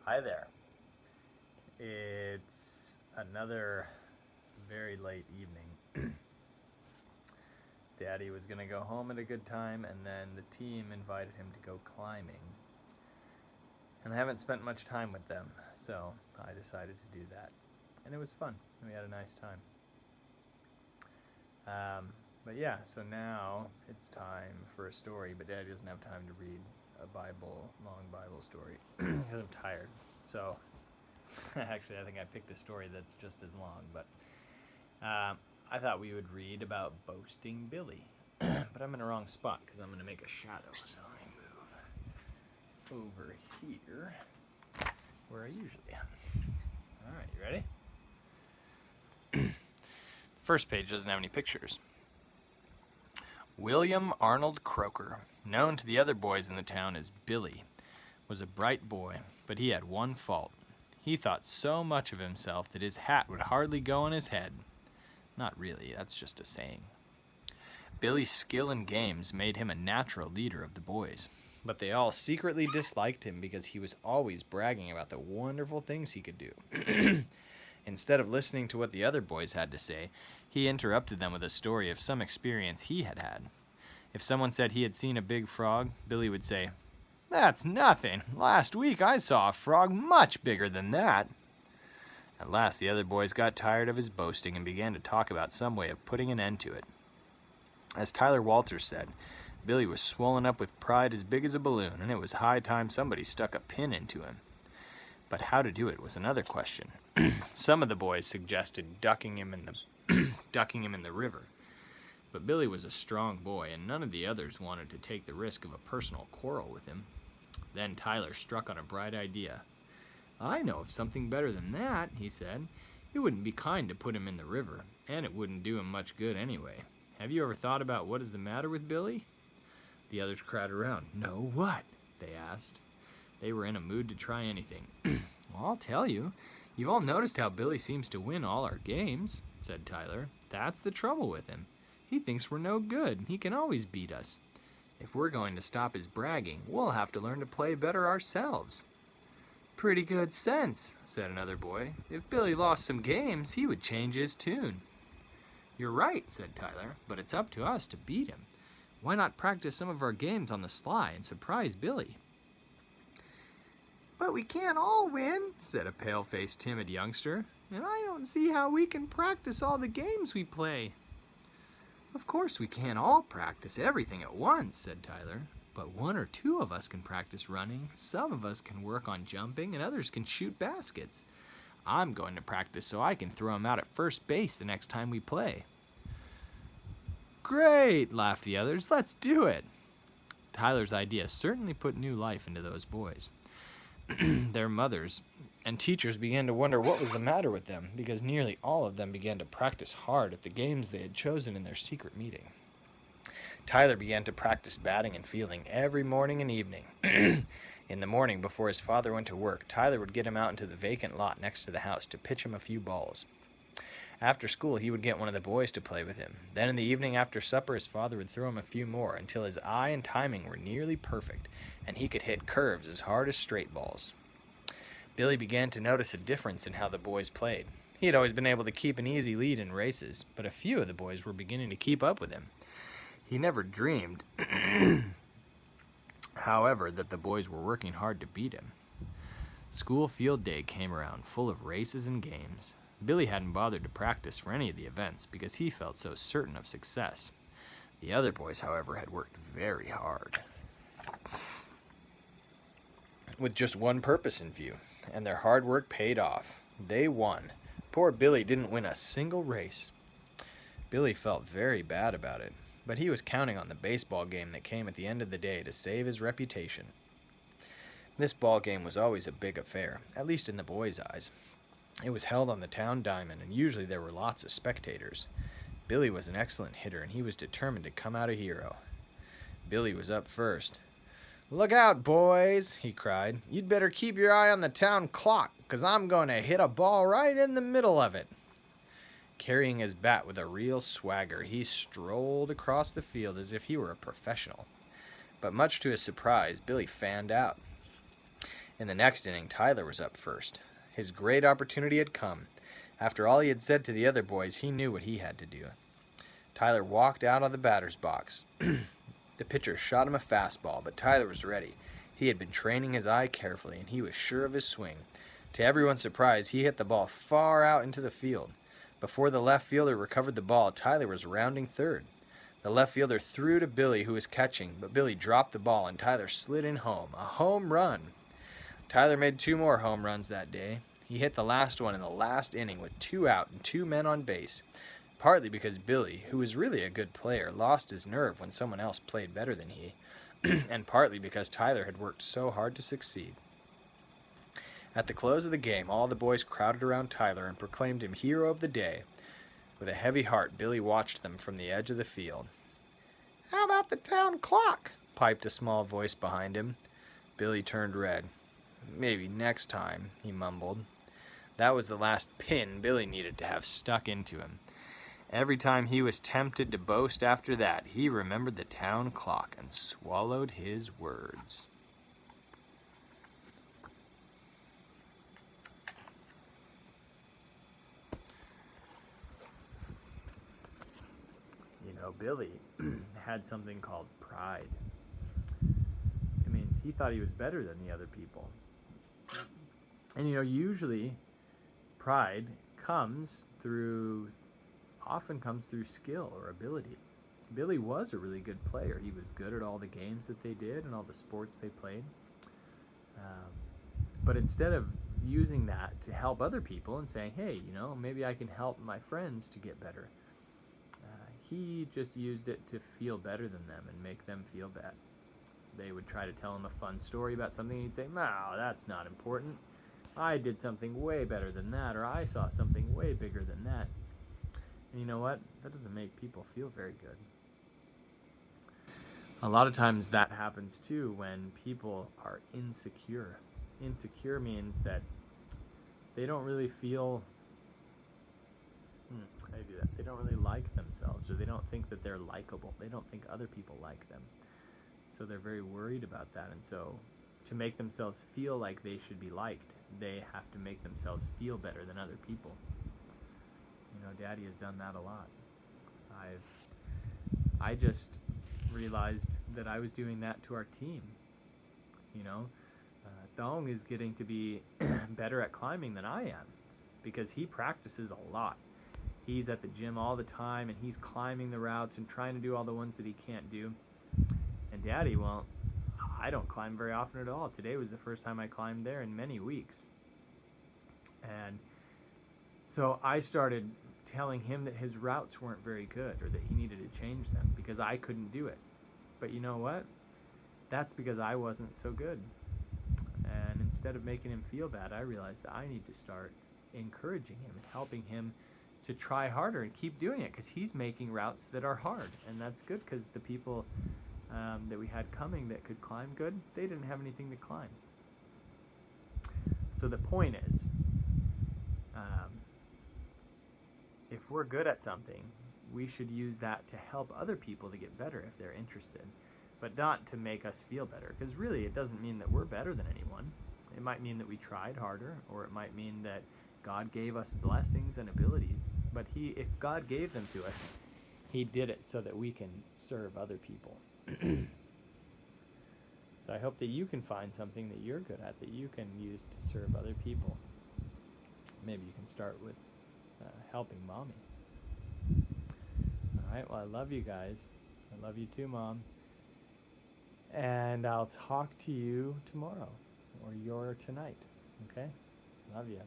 Hi there. It's another very late evening. Daddy was going to go home at a good time, and then the team invited him to go climbing. And I haven't spent much time with them, so I decided to do that. And it was fun. We had a nice time. But yeah, so now it's time for a story, but Daddy doesn't have time to read a long Bible story, because I'm tired. So, actually, I think I picked a story that's just as long, but I thought we would read about Boasting Billy. But I'm in the wrong spot, because I'm going to make a shadow, so I move over here, where I usually am. Alright, you ready? The first page doesn't have any pictures. William Arnold Croker, known to the other boys in the town as Billy, was a bright boy, but he had one fault. He thought so much of himself that his hat would hardly go on his head. Not really, that's just a saying. Billy's skill in games made him a natural leader of the boys, but they all secretly disliked him because he was always bragging about the wonderful things he could do. Instead of listening to what the other boys had to say, he interrupted them with a story of some experience he had had. If someone said he had seen a big frog, Billy would say, "That's nothing. Last week I saw a frog much bigger than that." At last the other boys got tired of his boasting and began to talk about some way of putting an end to it. As Tyler Walters said, Billy was swollen up with pride as big as a balloon, and it was high time somebody stuck a pin into him. But how to do it was another question. Some of the boys suggested ducking him in the river. But Billy was a strong boy, and none of the others wanted to take the risk of a personal quarrel with him. Then Tyler struck on a bright idea. "I know of something better than that," he said. "It wouldn't be kind to put him in the river, and it wouldn't do him much good anyway. Have you ever thought about what is the matter with Billy?" The others crowded around. "No, what?" they asked. They were in a mood to try anything. "Well, I'll tell you. You've all noticed how Billy seems to win all our games," said Tyler. "That's the trouble with him. He thinks we're no good. He can always beat us. If we're going to stop his bragging, we'll have to learn to play better ourselves." "Pretty good sense," said another boy. "If Billy lost some games, he would change his tune." "You're right," said Tyler, "but it's up to us to beat him. Why not practice some of our games on the sly and surprise Billy?" "But we can't all win," said a pale-faced, timid youngster, "and I don't see how we can practice all the games we play." "Of course we can't all practice everything at once," said Tyler, "but one or two of us can practice running, some of us can work on jumping, and others can shoot baskets. I'm going to practice so I can throw him out at first base the next time we play." "Great," laughed the others. "Let's do it." Tyler's idea certainly put new life into those boys. Their mothers and teachers began to wonder what was the matter with them, because nearly all of them began to practice hard at the games they had chosen in their secret meeting. Tyler began to practice batting and fielding every morning and evening. In the morning, before his father went to work, Tyler would get him out into the vacant lot next to the house to pitch him a few balls. After school, he would get one of the boys to play with him. Then in the evening after supper, his father would throw him a few more until his eye and timing were nearly perfect, and he could hit curves as hard as straight balls. Billy began to notice a difference in how the boys played. He had always been able to keep an easy lead in races, but a few of the boys were beginning to keep up with him. He never dreamed, however, that the boys were working hard to beat him. School field day came around, full of races and games. Billy hadn't bothered to practice for any of the events because he felt so certain of success. The other boys, however, had worked very hard, with just one purpose in view, and their hard work paid off. They won. Poor Billy didn't win a single race. Billy felt very bad about it, but he was counting on the baseball game that came at the end of the day to save his reputation. This ball game was always a big affair, at least in the boys' eyes. It was held on the town diamond, and usually there were lots of spectators. Billy was an excellent hitter, and he was determined to come out a hero. Billy was up first. "Look out, boys," he cried. "You'd better keep your eye on the town clock, 'cause I'm going to hit a ball right in the middle of it." Carrying his bat with a real swagger, he strolled across the field as if he were a professional. But much to his surprise, Billy fanned out. In the next inning, Tyler was up first. His great opportunity had come. After all he had said to the other boys, he knew what he had to do. Tyler walked out of the batter's box. The pitcher shot him a fastball, but Tyler was ready. He had been training his eye carefully, and he was sure of his swing. To everyone's surprise, he hit the ball far out into the field. Before the left fielder recovered the ball, Tyler was rounding third. The left fielder threw to Billy, who was catching, but Billy dropped the ball, and Tyler slid in home. A home run! Tyler made 2 more home runs that day. He hit the last one in the last inning with 2 out and 2 men on base, partly because Billy, who was really a good player, lost his nerve when someone else played better than he, and partly because Tyler had worked so hard to succeed. At the close of the game, all the boys crowded around Tyler and proclaimed him hero of the day. With a heavy heart, Billy watched them from the edge of the field. "How about the town clock?" piped a small voice behind him. Billy turned red. "Maybe next time," he mumbled. That was the last pin Billy needed to have stuck into him. Every time he was tempted to boast after that, he remembered the town clock and swallowed his words. You know, Billy had something called pride. It means he thought he was better than the other people. And you know, usually pride often comes through skill or ability. Billy was a really good player. He was good at all the games that they did and all the sports they played. But instead of using that to help other people and saying, hey, you know, maybe I can help my friends to get better, he just used it to feel better than them and make them feel bad. They would try to tell him a fun story about something, and he'd say, no, that's not important. I did something way better than that, or I saw something way bigger than that. And you know what? That doesn't make people feel very good. A lot of times that happens too when people are insecure. Insecure means that they don't really feel, how do you do that? They don't really like themselves, or they don't think that they're likable. They don't think other people like them. So they're very worried about that. And so to make themselves feel like they should be liked, they have to make themselves feel better than other people. You know, Daddy has done that a lot. I just realized that I was doing that to our team. You know, Dong is getting to be better at climbing than I am because he practices a lot. He's at the gym all the time, and he's climbing the routes and trying to do all the ones that he can't do. And Daddy, well, I don't climb very often at all. Today was the first time I climbed there in many weeks. And so I started telling him that his routes weren't very good, or that he needed to change them because I couldn't do it. But you know what? That's because I wasn't so good. And instead of making him feel bad, I realized that I need to start encouraging him and helping him to try harder and keep doing it, because he's making routes that are hard. And that's good, because the people that we had coming that could climb good, they didn't have anything to climb. So the point is, if we're good at something, we should use that to help other people to get better if they're interested, but not to make us feel better, because really it doesn't mean that we're better than anyone. It might mean that we tried harder, or it might mean that God gave us blessings and abilities, but if God gave them to us, He did it so that we can serve other people. So I hope that you can find something that you're good at that you can use to serve other people. Maybe you can start with helping Mommy. Alright, well, I love you guys. I love you too, Mom. And I'll talk to you tomorrow, or tonight. Okay? Love you.